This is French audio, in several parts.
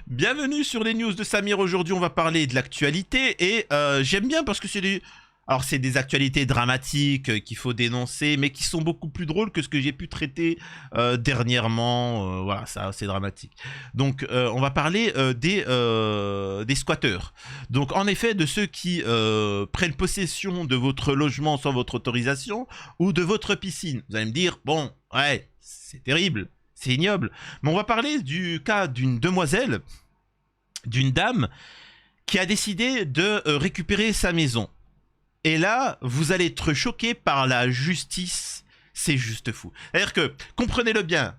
Bienvenue sur les news de Samir. Aujourd'hui, on va parler de l'actualité et j'aime bien parce que c'est des... Alors, c'est des actualités dramatiques qu'il faut dénoncer, mais qui sont beaucoup plus drôles que ce que j'ai pu traiter dernièrement. Voilà, ça, c'est dramatique. Donc, on va parler des squatteurs. Donc, en effet, de ceux qui prennent possession de votre logement sans votre autorisation ou de votre piscine. Vous allez me dire, bon, ouais, c'est terrible, c'est ignoble. Mais on va parler du cas d'une demoiselle, d'une dame, qui a décidé de récupérer sa maison. Et là, vous allez être choqué par la justice. C'est juste fou. C'est-à-dire que, comprenez-le bien,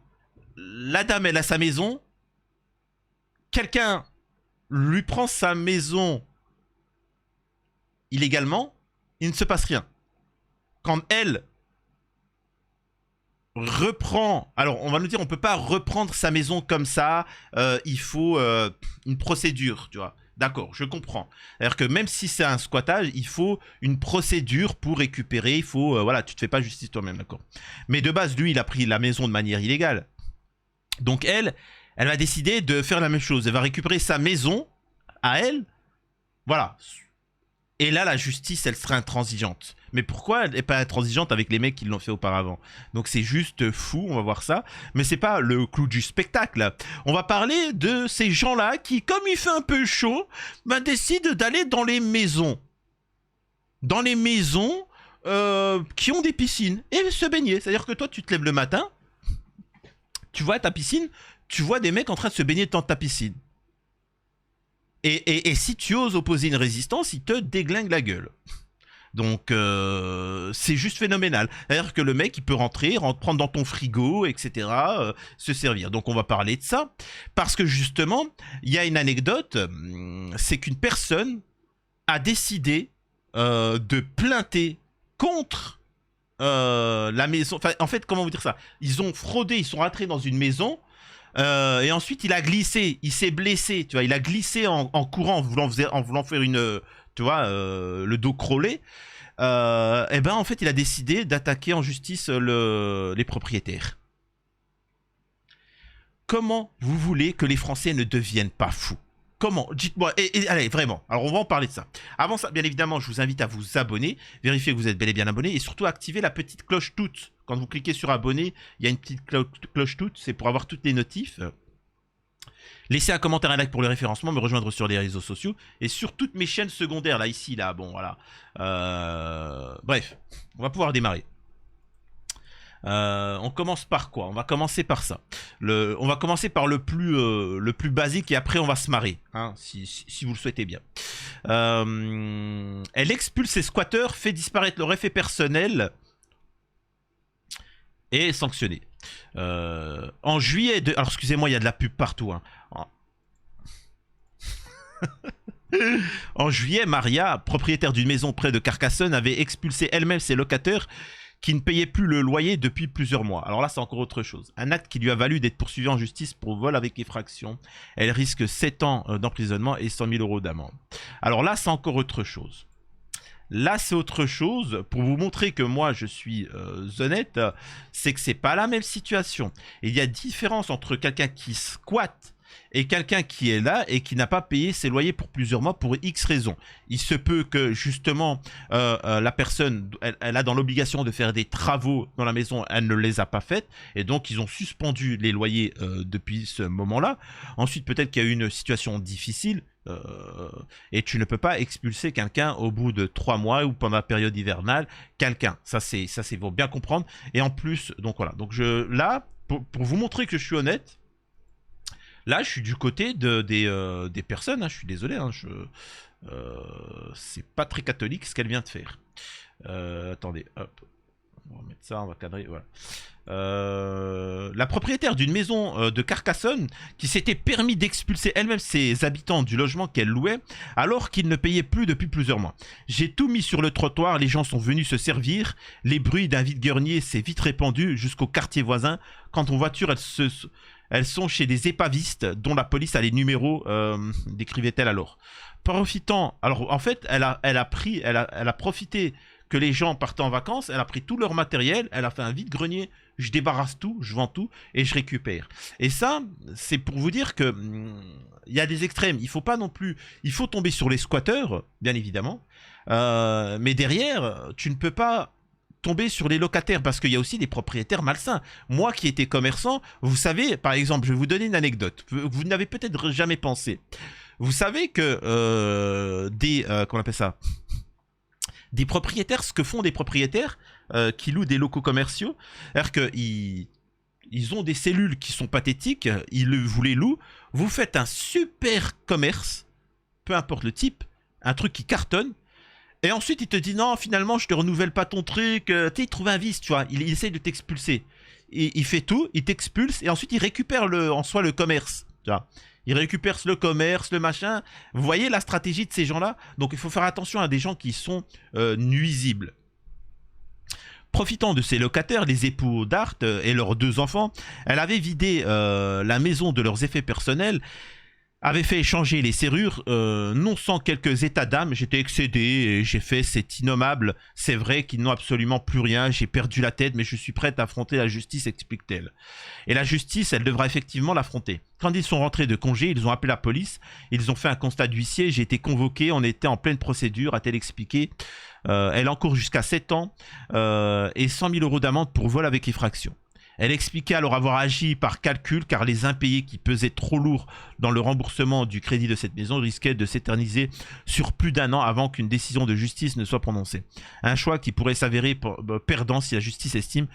la dame, elle a sa maison. Quelqu'un lui prend sa maison illégalement. Il ne se passe rien. Quand elle reprend... Alors, on va nous dire, on ne peut pas reprendre sa maison comme ça. Il faut une procédure, tu vois. D'accord, je comprends. C'est-à-dire que même si c'est un squattage, il faut une procédure pour récupérer. Il faut, voilà, tu te fais pas justice toi-même, d'accord. Mais de base, lui, il a pris la maison de manière illégale. Donc elle va décider de faire la même chose. Elle va récupérer sa maison à elle. Voilà. Et là, la justice, elle sera intransigeante. Mais pourquoi elle n'est pas intransigeante avec les mecs qui l'ont fait auparavant? Donc c'est juste fou, on va voir ça. Mais c'est pas le clou du spectacle. On va parler de ces gens-là qui, comme il fait un peu chaud, ben, décident d'aller dans les maisons. Dans les maisons qui ont des piscines. Et se baigner. C'est-à-dire que toi, tu te lèves le matin, tu vois ta piscine, tu vois des mecs en train de se baigner dans ta piscine. Et si tu oses opposer une résistance, il te déglingue la gueule. Donc, c'est juste phénoménal. C'est-à-dire que le mec, il peut rentrer, prendre dans ton frigo, etc., se servir. Donc, on va parler de ça. Parce que, justement, il y a une anecdote, c'est qu'une personne a décidé de plainter contre la maison. Enfin, en fait, comment vous dire ça? Ils ont fraudé, ils sont rentrés dans une maison. Et ensuite, il a glissé, il s'est blessé, tu vois, il a glissé en courant, en voulant faire une, tu vois, le dos crawlé. Et ben, en fait, il a décidé d'attaquer en justice les propriétaires. Comment vous voulez que les Français ne deviennent pas fous? Comment? Dites-moi, et allez, vraiment. Alors, on va en parler de ça. Avant ça, bien évidemment, je vous invite à vous abonner, vérifier que vous êtes bel et bien abonné, et surtout activer la petite cloche toute. Quand vous cliquez sur abonner, il y a une petite cloche toute, c'est pour avoir toutes les notifs. Laissez un commentaire, un like pour le référencement, me rejoindre sur les réseaux sociaux, et sur toutes mes chaînes secondaires, là, ici, là, bon, voilà. Bref, on va pouvoir démarrer. On commence par quoi? On va commencer par ça. On va commencer par le plus basique et après on va se marrer, hein, si vous le souhaitez bien. Elle expulse ses squatteurs, fait disparaître leur effet personnel et est sanctionnée. En juillet de... Alors excusez-moi, il y a de la pub partout. Hein. En juillet, Maria, propriétaire d'une maison près de Carcassonne, avait expulsé elle-même ses locataires qui ne payait plus le loyer depuis plusieurs mois. Alors là, c'est encore autre chose. Un acte qui lui a valu d'être poursuivi en justice pour vol avec effraction. Elle risque 7 ans d'emprisonnement et 100 000 € d'amende. Alors là, c'est encore autre chose. Là, c'est autre chose. Pour vous montrer que moi, je suis honnête, c'est que c'est pas la même situation. Et il y a différence entre quelqu'un qui squatte et quelqu'un qui est là et qui n'a pas payé ses loyers pour plusieurs mois pour X raisons. Il se peut que justement la personne, elle a dans l'obligation de faire des travaux dans la maison, elle ne les a pas faites et donc ils ont suspendu les loyers depuis ce moment-là. Ensuite, peut-être qu'il y a eu une situation difficile et tu ne peux pas expulser quelqu'un au bout de 3 mois ou pendant la période hivernale. Quelqu'un, ça c'est faut bien comprendre. Et en plus, donc voilà. Donc là, pour vous montrer que je suis honnête. Là, je suis du côté des personnes, hein, je suis désolé, hein, c'est pas très catholique ce qu'elle vient de faire. Attendez, hop, on va mettre ça, on va cadrer, voilà. La propriétaire d'une maison de Carcassonne qui s'était permis d'expulser elle-même ses habitants du logement qu'elle louait alors qu'ils ne payaient plus depuis plusieurs mois. J'ai tout mis sur le trottoir, les gens sont venus se servir, les bruits d'un vide-grenier s'est vite répandu jusqu'au quartier voisin. Quand on voiture, elles sont chez des épavistes dont la police a les numéros, décrivait-elle alors. Profitant, alors en fait, elle a profité que les gens partaient en vacances, elle a pris tout leur matériel, elle a fait un vide-grenier, je débarrasse tout, je vends tout et je récupère. Et ça, c'est pour vous dire que il y a des extrêmes. Il faut pas non plus, il faut tomber sur les squatteurs, bien évidemment, mais derrière, tu ne peux pas tomber sur les locataires parce qu'il y a aussi des propriétaires malsains. Moi qui étais commerçant, vous savez, par exemple, je vais vous donner une anecdote. Vous n'avez peut-être jamais pensé. Vous savez que comment on appelle ça, des propriétaires, ce que font des propriétaires qui louent des locaux commerciaux, c'est-à-dire qu'ils ont des cellules qui sont pathétiques, vous les louent, vous faites un super commerce, peu importe le type, un truc qui cartonne, et ensuite il te dit non, finalement je te renouvelle pas ton truc, tu sais, il trouve un vice, tu vois, il essaie de t'expulser. Il fait tout, il t'expulse, et ensuite il récupère en soi le commerce, tu vois. Il récupère le commerce, le machin. Vous voyez la stratégie de ces gens-là? Donc il faut faire attention à des gens qui sont nuisibles. Profitant de ses locataires, les époux d'Art et leurs 2 enfants, elle avait vidé la maison de leurs effets personnels, avait fait échanger les serrures, non sans quelques états d'âme. J'étais excédé et j'ai fait c'est innommable. C'est vrai qu'ils n'ont absolument plus rien. J'ai perdu la tête, mais je suis prête à affronter la justice, explique-t-elle. Et la justice, elle devra effectivement l'affronter. Quand ils sont rentrés de congé, ils ont appelé la police. Ils ont fait un constat d'huissier. J'ai été convoqué. On était en pleine procédure, a-t-elle expliqué. Elle encourt jusqu'à 7 ans et 100 000 € d'amende pour vol avec effraction. Elle expliquait alors avoir agi par calcul car les impayés qui pesaient trop lourd dans le remboursement du crédit de cette maison risquaient de s'éterniser sur plus d'1 an avant qu'une décision de justice ne soit prononcée. Un choix qui pourrait s'avérer perdant si la justice estime,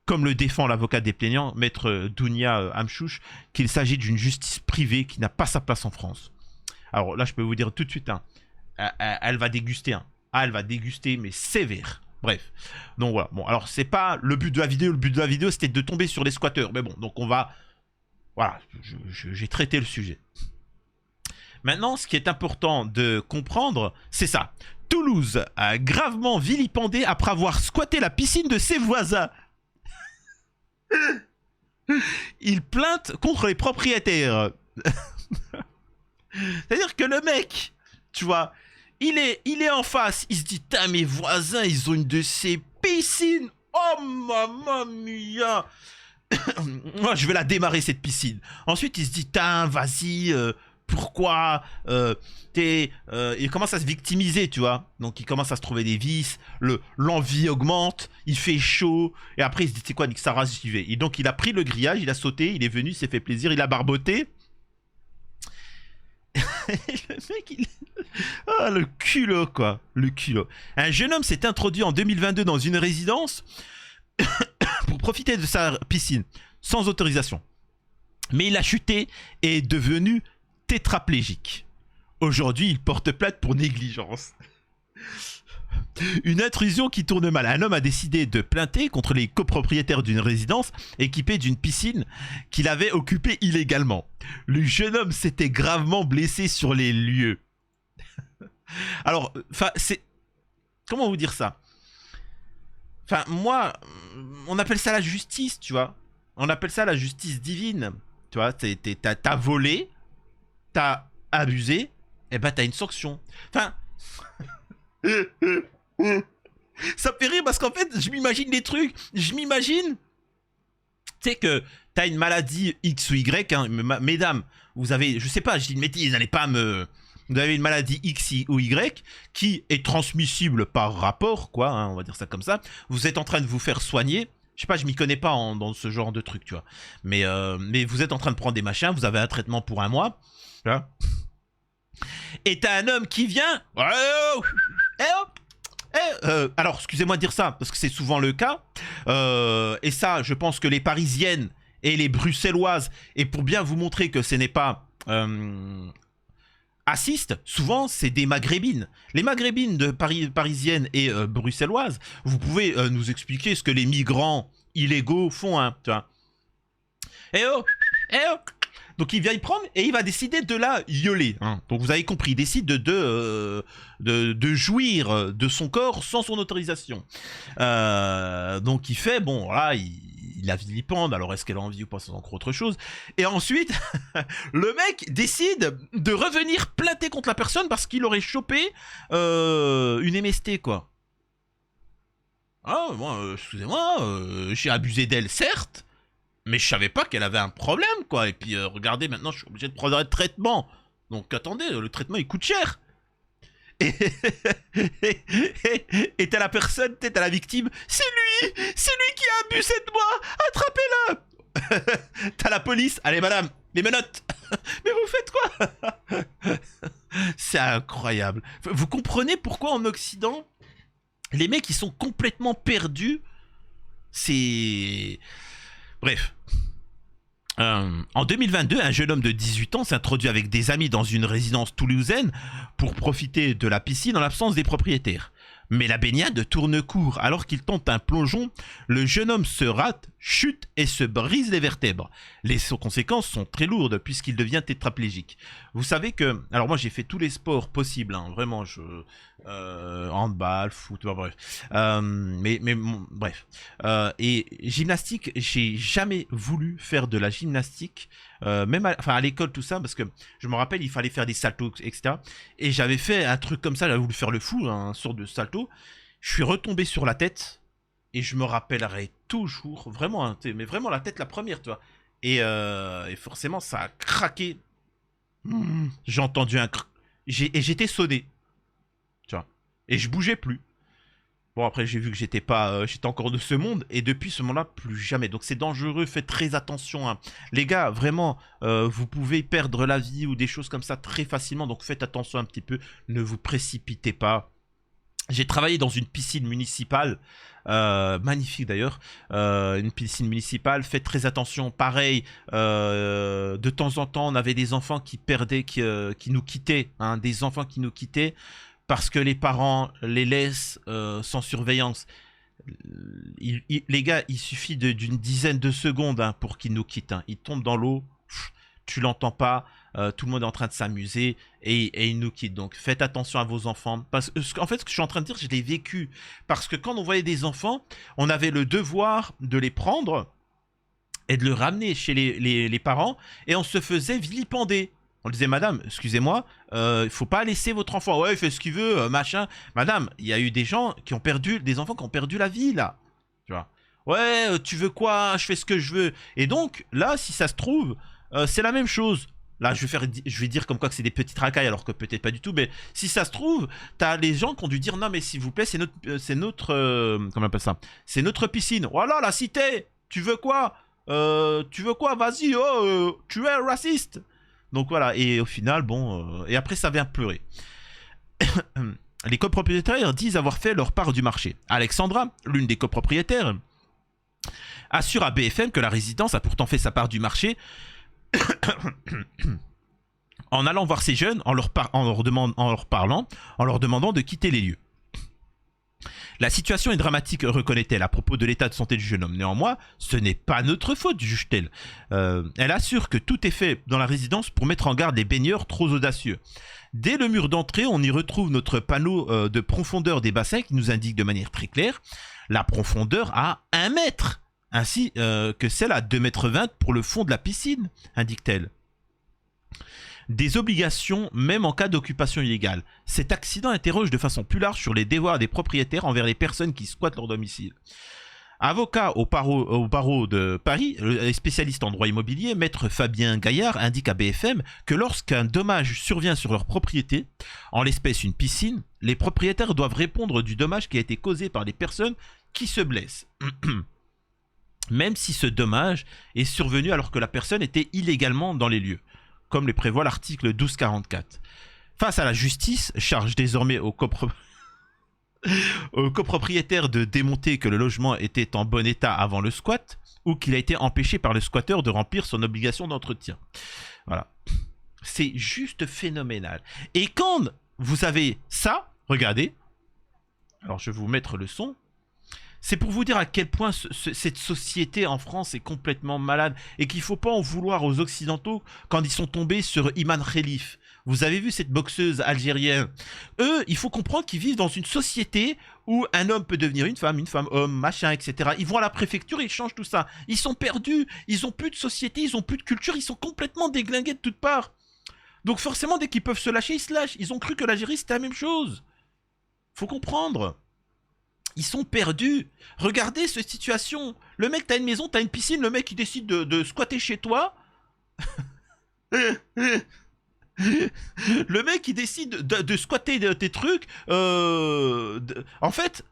comme le défend l'avocat des plaignants, maître Dounia Amchouch, qu'il s'agit d'une justice privée qui n'a pas sa place en France. Alors là, je peux vous dire tout de suite, hein, elle va déguster. Hein. Ah, elle va déguster, mais sévère. Bref, donc voilà. Bon, alors c'est pas le but de la vidéo. Le but de la vidéo, c'était de tomber sur les squatteurs. Mais bon, donc on va... Voilà, j'ai traité le sujet. Maintenant, ce qui est important de comprendre, c'est ça. Toulouse a gravement vilipendé après avoir squatté la piscine de ses voisins. Il plainte contre les propriétaires. C'est-à-dire que le mec, tu vois... Il est en face, il se dit, tain, mes voisins, ils ont une de ces piscines. Oh, mamma mia. Moi, je vais la démarrer, cette piscine. Ensuite, il se dit, tain, vas-y, pourquoi il commence à se victimiser, tu vois. Donc, il commence à se trouver des vices, l'envie augmente, il fait chaud. Et après, il se dit, c'est quoi, Nick Sarah, j'y vais. Et donc, il a pris le grillage, il a sauté, il est venu, il s'est fait plaisir, il a barboté. Le mec, il... Ah, le culot, quoi. Le culot. Un jeune homme s'est introduit en 2022 dans une résidence pour profiter de sa piscine, sans autorisation. Mais il a chuté et est devenu tétraplégique. Aujourd'hui, il porte plainte pour négligence. Une intrusion qui tourne mal. Un homme a décidé de plainter contre les copropriétaires d'une résidence équipée d'une piscine qu'il avait occupée illégalement. Le jeune homme s'était gravement blessé sur les lieux. Alors, c'est... Comment vous dire ça? Enfin, moi, on appelle ça la justice, tu vois. On appelle ça la justice divine. Tu vois, t'as volé, t'as abusé, et ben t'as une sanction. Enfin... Ça me fait rire parce qu'en fait, je m'imagine des trucs. Je m'imagine... Tu sais que t'as une maladie X ou Y, hein, mesdames, vous avez... Je sais pas, je dis une bêtise, n'allez pas me... Vous avez une maladie X ou Y qui est transmissible par rapport, quoi, hein, on va dire ça comme ça. Vous êtes en train de vous faire soigner. Je sais pas, je m'y connais pas dans ce genre de truc, tu vois. Mais vous êtes en train de prendre des machins, vous avez un traitement pour 1 mois. Tu vois. Et t'as un homme qui vient. Alors, excusez-moi de dire ça, parce que c'est souvent le cas. Et ça, je pense que les Parisiennes et les Bruxelloises, et pour bien vous montrer que ce n'est pas... assistent, souvent c'est des maghrébines. Les maghrébines de parisiennes et bruxelloises, vous pouvez nous expliquer ce que les migrants illégaux font, hein, tu vois. Eh oh, eh oh. Donc il vient y prendre et il va décider de la violer. Hein. Donc vous avez compris, il décide de jouir de son corps sans son autorisation. Donc il fait, bon, là, il la vilipende, alors est-ce qu'elle a envie ou pas, c'est encore autre chose. Et ensuite, le mec décide de revenir plainter contre la personne parce qu'il aurait chopé une MST, quoi. Ah, moi, excusez-moi, j'ai abusé d'elle, certes, mais je savais pas qu'elle avait un problème, quoi. Et puis, regardez, maintenant, je suis obligé de prendre un traitement. Donc, attendez, le traitement, il coûte cher. Et et t'as la personne, t'as la victime, c'est lui qui a abusé de moi, attrapez-le. T'as la police, allez madame, les menottes. Mais vous faites quoi? C'est incroyable. Vous comprenez pourquoi en Occident, les mecs ils sont complètement perdus. C'est... Bref. En 2022, un jeune homme de 18 ans s'introduit avec des amis dans une résidence toulousaine pour profiter de la piscine en l'absence des propriétaires. Mais la baignade tourne court. Alors qu'il tente un plongeon, le jeune homme se rate, chute et se brise les vertèbres. Les conséquences sont très lourdes puisqu'il devient tétraplégique. Vous savez que... Alors moi j'ai fait tous les sports possibles, hein, vraiment, handball, foot, bref. Bref. Et gymnastique, j'ai jamais voulu faire de la gymnastique, même à l'école, tout ça, parce que je me rappelle, il fallait faire des saltos, etc. Et j'avais fait un truc comme ça, j'avais voulu faire le fou, un sort de salto. Je suis retombé sur la tête, et je me rappellerai toujours, vraiment, hein, mais vraiment la tête la première, tu vois. Et forcément, ça a craqué. J'ai entendu un cr... Et j'étais sonné, tu vois. Et je bougeais plus. Bon, après, j'ai vu que j'étais pas, j'étais encore de ce monde, et depuis ce moment-là, plus jamais. Donc, c'est dangereux, faites très attention, hein. Les gars, vraiment, vous pouvez perdre la vie ou des choses comme ça très facilement, donc faites attention un petit peu, ne vous précipitez pas. J'ai travaillé dans une piscine municipale, magnifique d'ailleurs, une piscine municipale, faites très attention, pareil, de temps en temps, on avait des enfants qui perdaient, qui nous quittaient, hein, des enfants qui nous quittaient, parce que les parents les laissent sans surveillance. Les gars, il suffit d'une dizaine de secondes, hein, pour qu'ils nous quittent. Hein. Ils tombent dans l'eau, tu l'entends pas, tout le monde est en train de s'amuser et ils nous quittent. Donc faites attention à vos enfants. Parce que, en fait, ce que je suis en train de dire, je l'ai vécu. Parce que quand on voyait des enfants, on avait le devoir de les prendre et de le ramener chez les parents, et on se faisait vilipender. On disait, madame, excusez-moi, il faut pas laisser votre enfant. Ouais, il fait ce qu'il veut, machin. Madame, il y a eu des gens qui ont perdu, des enfants qui ont perdu la vie, là. Tu vois. Ouais, tu veux quoi? Je fais ce que je veux. Et donc, là, si ça se trouve, c'est la même chose. Là, je vais dire comme quoi que c'est des petites racailles, alors que peut-être pas du tout. Mais si ça se trouve, t'as les gens qui ont dû dire, non, mais s'il vous plaît, comment on appelle ça? C'est notre piscine. Voilà, la cité. Tu veux quoi? Vas-y, oh, tu es raciste. Donc voilà, et au final, bon... et après, ça vient pleurer. Les copropriétaires disent avoir fait leur part du marché. Alexandra, l'une des copropriétaires, assure à BFM que la résidence a pourtant fait sa part du marché en allant voir ces jeunes, en leur parlant, en leur demandant de quitter les lieux. La situation est dramatique, reconnaît-elle, à propos de l'état de santé du jeune homme. Néanmoins, ce n'est pas notre faute, juge-t-elle. Elle assure que tout est fait dans la résidence pour mettre en garde les baigneurs trop audacieux. Dès le mur d'entrée, on y retrouve notre panneau de profondeur des bassins qui nous indique de manière très claire la profondeur à 1 mètre, ainsi que celle à 2,20 m pour le fond de la piscine, indique-t-elle. Des obligations même en cas d'occupation illégale. Cet accident interroge de façon plus large sur les devoirs des propriétaires envers les personnes qui squattent leur domicile. Avocat au barreau de Paris, spécialiste en droit immobilier, maître Fabien Gaillard indique à BFM que lorsqu'un dommage survient sur leur propriété, en l'espèce une piscine, les propriétaires doivent répondre du dommage qui a été causé par les personnes qui se blessent. Même si ce dommage est survenu alors que la personne était illégalement dans les lieux, comme le prévoit l'article 1244. Face à la justice, charge désormais aux copropriétaires de démontrer que le logement était en bon état avant le squat ou qu'il a été empêché par le squatteur de remplir son obligation d'entretien. Voilà. C'est juste phénoménal. Et quand vous avez ça, regardez, alors je vais vous mettre le son. C'est pour vous dire à quel point cette société en France est complètement malade et qu'il ne faut pas en vouloir aux Occidentaux quand ils sont tombés sur Iman Khelif. Vous avez vu cette boxeuse algérienne? Eux, il faut comprendre qu'ils vivent dans une société où un homme peut devenir une femme homme, machin, etc. Ils vont à la préfecture, ils changent tout ça. Ils sont perdus, ils n'ont plus de société, ils n'ont plus de culture, ils sont complètement déglingués de toutes parts. Donc forcément, dès qu'ils peuvent se lâcher, ils se lâchent. Ils ont cru que l'Algérie, c'était la même chose. Faut comprendre. Ils sont perdus. Regardez cette situation. Le mec, t'as une maison, t'as une piscine, le mec il décide de squatter chez toi. Le mec il décide de squatter tes trucs. En fait,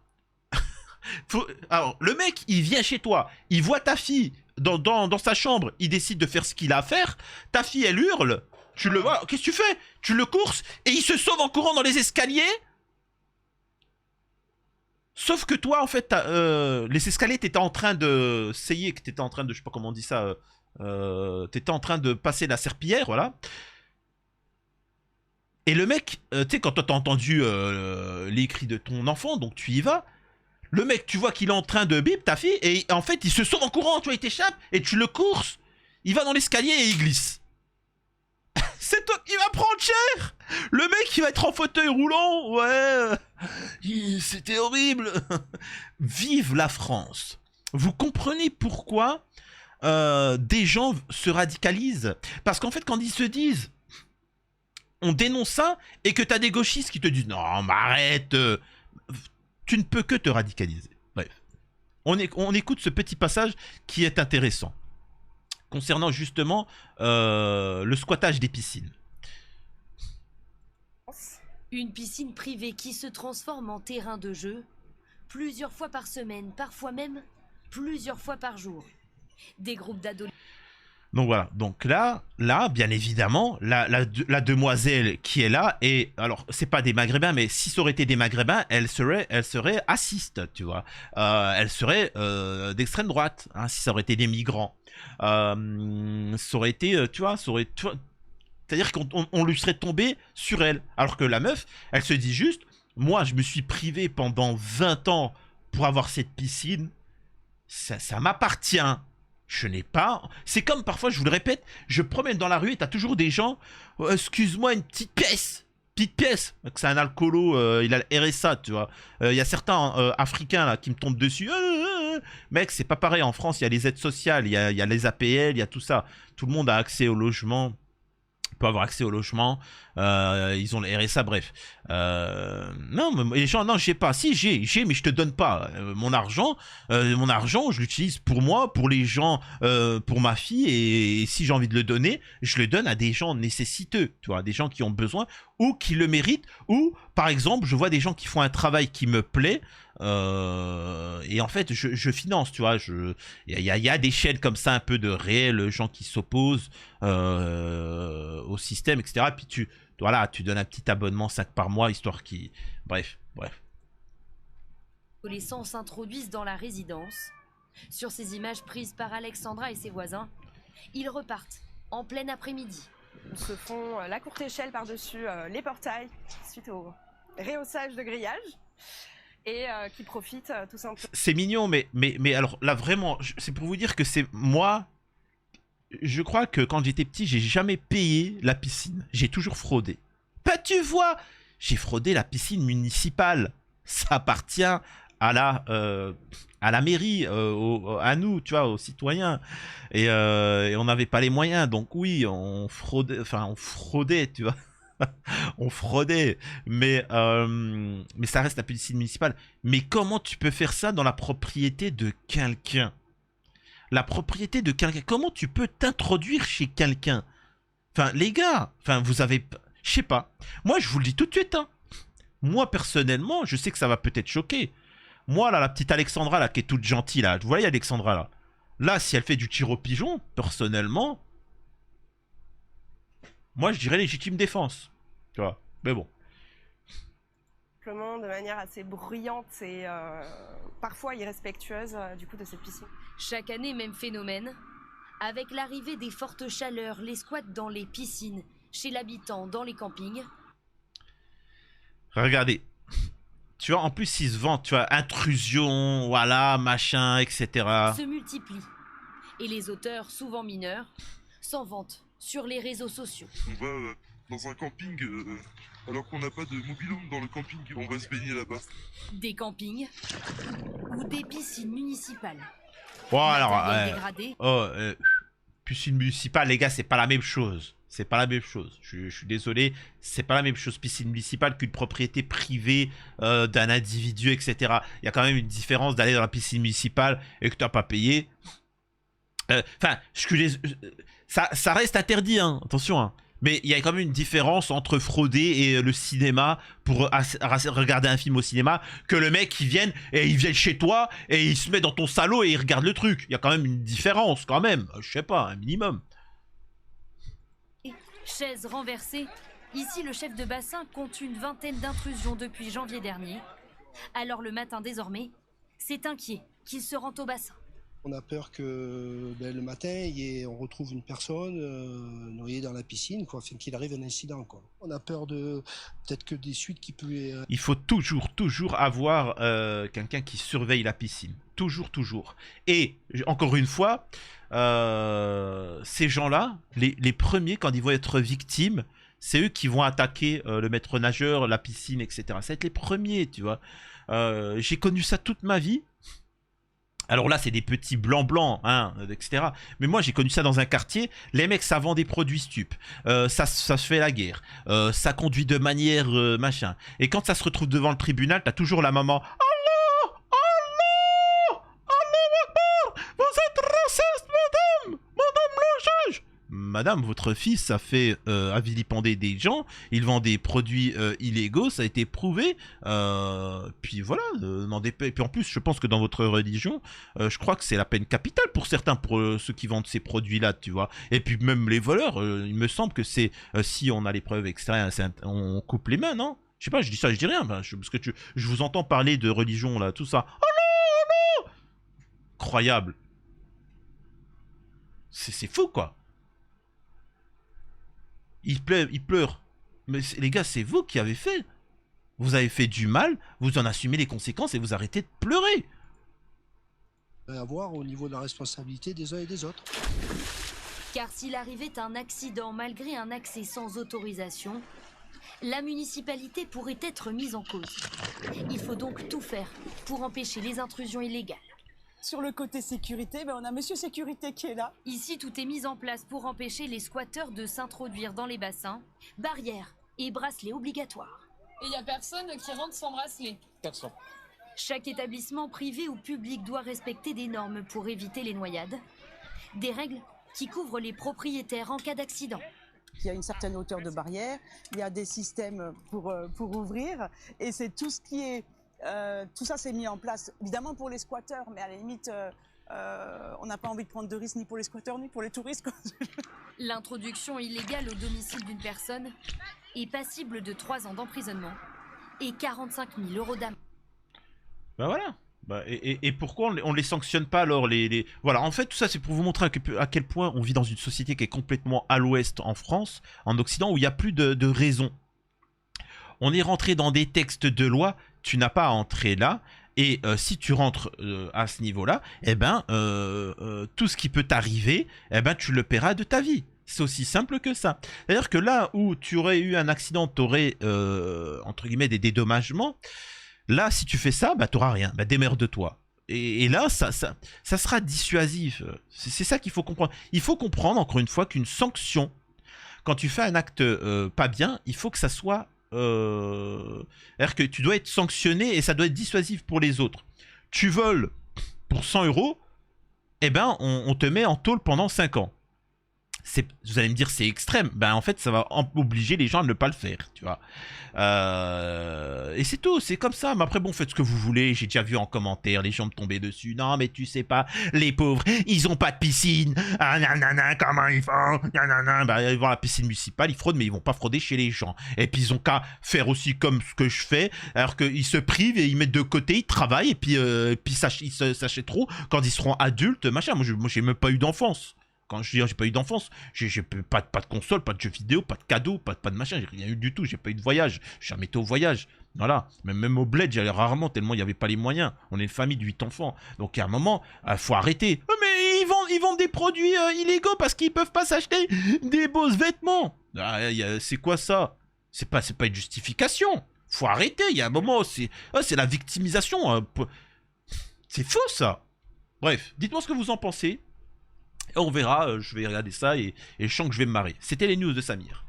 alors le mec il vient chez toi, il voit ta fille dans sa chambre, il décide de faire ce qu'il a à faire. Ta fille elle hurle, tu le vois, qu'est-ce que tu fais? Tu le courses et il se sauve en courant dans les escaliers. Sauf que toi, en fait, les escaliers, t'étais en train de... Essayer que t'étais en train de... Je sais pas comment on dit ça. T'étais en train de passer la serpillière, voilà. Et le mec, tu sais, quand t'as entendu les cris de ton enfant, donc tu y vas. Le mec, tu vois qu'il est en train de bip ta fille, et en fait, il se sauve en courant, tu vois, il t'échappe, et tu le courses. Il va dans l'escalier et il glisse. C'est toi qui vas prendre cher. Le mec, il va être en fauteuil roulant. Ouais. C'était horrible. Vive la France. Vous comprenez pourquoi des gens se radicalisent? Parce qu'en fait, quand ils se disent, on dénonce ça, et que t'as des gauchistes qui te disent, non, mais arrête, tu ne peux que te radicaliser. Bref. On écoute ce petit passage qui est intéressant. Concernant justement le squattage des piscines. Une piscine privée qui se transforme en terrain de jeu plusieurs fois par semaine, parfois même plusieurs fois par jour. Des groupes d'adolescents. Donc voilà, donc là, bien évidemment, la demoiselle qui est là, et alors, c'est pas des Maghrébins, mais si ça aurait été des Maghrébins, elle serait assiste, tu vois. Elle serait d'extrême droite, hein, si ça aurait été des migrants. Ça aurait été, tu vois, c'est-à-dire qu'on lui serait tombé sur elle. Alors que la meuf, elle se dit juste, moi, je me suis privé pendant 20 ans pour avoir cette piscine, ça m'appartient. Je n'ai pas... C'est comme parfois, je vous le répète, je promène dans la rue et t'as toujours des gens... excuse-moi, une petite pièce. Petite pièce. C'est un alcoolo, il a le RSA, tu vois. Il y a certains Africains là qui me tombent dessus. Mec, c'est pas pareil. En France, il y a les aides sociales, il y a les APL, il y a tout ça. Tout le monde a accès au logement. Peut avoir accès au logement, ils ont le RSA, bref. Non, mais les gens, non, j'ai pas. Si, j'ai, mais je te donne pas mon argent, je l'utilise pour moi, pour les gens, pour ma fille, et si j'ai envie de le donner, je le donne à des gens nécessiteux, tu vois, des gens qui ont besoin ou qui le méritent, ou par exemple, je vois des gens qui font un travail qui me plaît. Et en fait, je finance, tu vois. Il y a des chaînes comme ça, un peu de réels gens qui s'opposent au système, etc. Puis tu donnes un petit abonnement 5 par mois, histoire qui... Bref. Les adolescents s'introduisent dans la résidence. Sur ces images prises par Alexandra et ses voisins, ils repartent en plein après-midi. Ils se font la courte échelle par-dessus les portails suite au rehaussage de grillage. Et qui profitent tout simplement. C'est mignon, mais alors là vraiment, c'est pour vous dire que c'est moi. Je crois que quand j'étais petit, j'ai jamais payé la piscine. J'ai toujours fraudé. Bah tu vois, j'ai fraudé la piscine municipale. Ça appartient à la mairie, à nous, tu vois, aux citoyens. Et on n'avait pas les moyens, donc oui, on fraudait, tu vois. On fraudait, mais ça reste la piscine municipale. Mais comment tu peux faire ça dans la propriété de quelqu'un? La propriété de quelqu'un, comment tu peux t'introduire chez quelqu'un? Enfin, les gars, enfin, vous avez... Je sais pas. Moi, je vous le dis tout de suite, hein. Moi, personnellement, je sais que ça va peut-être choquer. Moi, là, la petite Alexandra, là, qui est toute gentille, là. Vous voyez, Alexandra, là. Là, si elle fait du tir au pigeon, personnellement... Moi, je dirais légitime défense. Tu vois, mais bon. De manière assez bruyante et parfois irrespectueuse du coup de cette piscine. Chaque année, même phénomène. Avec l'arrivée des fortes chaleurs, les squats dans les piscines, chez l'habitant, dans les campings. Regardez. Tu vois, en plus, ils se vantent, tu vois, intrusion, voilà, machin, etc. Se multiplient. Et les auteurs, souvent mineurs, s'en vantent sur les réseaux sociaux. On va dans un camping alors qu'on n'a pas de mobil-home dans le camping, on va se baigner là-bas. Des campings ou des piscines municipales. Bon, alors, Piscine municipale, les gars, c'est pas la même chose. C'est pas la même chose. Je suis désolé, c'est pas la même chose piscine municipale qu'une propriété privée d'un individu, etc. Il y a quand même une différence d'aller dans la piscine municipale et que tu n'as pas payé. Enfin, ça reste interdit, hein, attention. Hein. Mais il y a quand même une différence entre frauder et le cinéma pour regarder un film au cinéma que le mec qui vienne et il vient chez toi et il se met dans ton salon et il regarde le truc. Il y a quand même une différence, quand même. Je sais pas, un minimum. Chaise renversée. Ici, le chef de bassin compte une vingtaine d'intrusions depuis janvier dernier. Alors le matin, désormais, c'est inquiet qu'il se rend au bassin. On a peur que le matin, on retrouve une personne noyée dans la piscine, quoi, afin qu'il arrive un incident, quoi. On a peur de peut-être que des suites qui peuvent... Il faut toujours avoir quelqu'un qui surveille la piscine. Toujours. Et, encore une fois, ces gens-là, les premiers, quand ils vont être victimes, c'est eux qui vont attaquer le maître nageur, la piscine, etc. Ça va être les premiers, tu vois. J'ai connu ça toute ma vie. Alors là, c'est des petits blancs, hein, etc. Mais moi, j'ai connu ça dans un quartier. Les mecs, ça vend des produits stupes. Ça se fait la guerre. Ça conduit de manière machin. Et quand ça se retrouve devant le tribunal, t'as toujours la maman. Allah, Allah, Allah Akbar, vous êtes raciste, madame le juge. Madame, votre fils a fait vilipender des gens, il vend des produits illégaux, ça a été prouvé. Puis voilà, et puis en plus, je pense que dans votre religion, je crois que c'est la peine capitale pour certains, pour ceux qui vendent ces produits-là, tu vois. Et puis même les voleurs, il me semble que c'est, si on a les preuves, etc., on coupe les mains, non? Je sais pas, je dis ça, je dis rien, parce que je vous entends parler de religion, là, tout ça. Oh non, non! Incroyable. C'est fou, quoi. Il pleure. Mais les gars, c'est vous qui avez fait. Vous avez fait du mal, vous en assumez les conséquences et vous arrêtez de pleurer. À voir au niveau de la responsabilité des uns et des autres. Car s'il arrivait un accident malgré un accès sans autorisation, la municipalité pourrait être mise en cause. Il faut donc tout faire pour empêcher les intrusions illégales. Sur le côté sécurité, on a Monsieur Sécurité qui est là. Ici, tout est mis en place pour empêcher les squatteurs de s'introduire dans les bassins. Barrières et bracelets obligatoires. Et il n'y a personne qui rentre sans bracelet. Personne. Chaque établissement privé ou public doit respecter des normes pour éviter les noyades. Des règles qui couvrent les propriétaires en cas d'accident. Il y a une certaine hauteur de barrière, il y a des systèmes pour ouvrir, et c'est tout ce qui est... tout ça s'est mis en place, évidemment pour les squatteurs, mais à la limite, on n'a pas envie de prendre de risques ni pour les squatteurs ni pour les touristes. L'introduction illégale au domicile d'une personne est passible de 3 ans d'emprisonnement et 45 000 € d'amende. Bah voilà. Et pourquoi on les sanctionne pas alors Voilà, en fait, tout ça, c'est pour vous montrer à quel point on vit dans une société qui est complètement à l'ouest en France, en Occident, où il n'y a plus de raison. On est rentré dans des textes de loi, tu n'as pas à entrer là, et si tu rentres à ce niveau-là, eh ben, tout ce qui peut t'arriver, eh ben, tu le paieras de ta vie. C'est aussi simple que ça. C'est-à-dire que là où tu aurais eu un accident, tu aurais, entre guillemets, des dédommagements, là, si tu fais ça, bah, tu n'auras rien, bah, démerde-toi. Et là, ça sera dissuasif. C'est ça qu'il faut comprendre. Il faut comprendre, encore une fois, qu'une sanction, quand tu fais un acte pas bien, il faut que ça soit... c'est-à-dire que tu dois être sanctionné et ça doit être dissuasif pour les autres. Tu voles pour 100 €, eh ben on te met en tôle pendant 5 ans. Vous allez me dire c'est extrême. Ben en fait ça va obliger les gens à ne pas le faire, tu vois. Et c'est tout, c'est comme ça. Mais après bon, faites ce que vous voulez. J'ai déjà vu en commentaire les gens me tomber dessus. Non mais tu sais pas, les pauvres, ils ont pas de piscine. Ah nanana, comment ils font? Nanana. Ben, ils vont à la piscine municipale, ils fraudent, mais ils vont pas frauder chez les gens. Et puis ils ont qu'à faire aussi comme ce que je fais, alors qu'ils se privent et ils mettent de côté, ils travaillent et puis ils s'achèteront quand ils seront adultes, machin. Moi j'ai même pas eu d'enfance. Quand je dis j'ai pas eu d'enfance, j'ai pas de console, pas de jeux vidéo, pas de cadeaux, pas de machin, j'ai rien eu du tout, j'ai pas eu de voyage, j'ai jamais été au voyage. Voilà, même au bled, j'allais rarement tellement il n'y avait pas les moyens. On est une famille de 8 enfants, donc à un moment, faut arrêter. Oh, mais ils vendent des produits illégaux parce qu'ils peuvent pas s'acheter des beaux vêtements. Ah, c'est quoi ça? C'est pas une justification. Faut arrêter, il y a un moment, c'est la victimisation. C'est faux ça. Bref, dites-moi ce que vous en pensez. Et on verra, je vais regarder ça et je sens que je vais me marrer. C'était les news de Samir.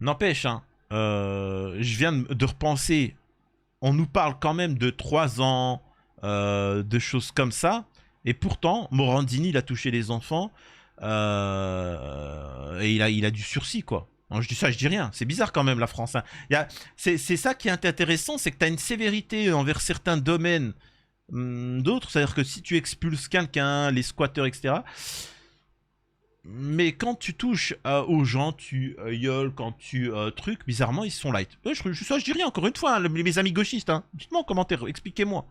N'empêche, hein, je viens de repenser, on nous parle quand même de 3 ans, de choses comme ça, et pourtant, Morandini, il a touché les enfants, et il a du sursis, quoi. Non, je dis ça, je dis rien. C'est bizarre quand même, la France. Hein. C'est ça qui est intéressant, c'est que tu as une sévérité envers certains domaines d'autres, c'est-à-dire que si tu expulses quelqu'un, les squatteurs, etc., mais quand tu touches aux gens, tu gueules, quand tu trucs, bizarrement, ils sont light. Ça, je dis rien, encore une fois, hein, mes amis gauchistes. Hein. Dites-moi en commentaire, expliquez-moi.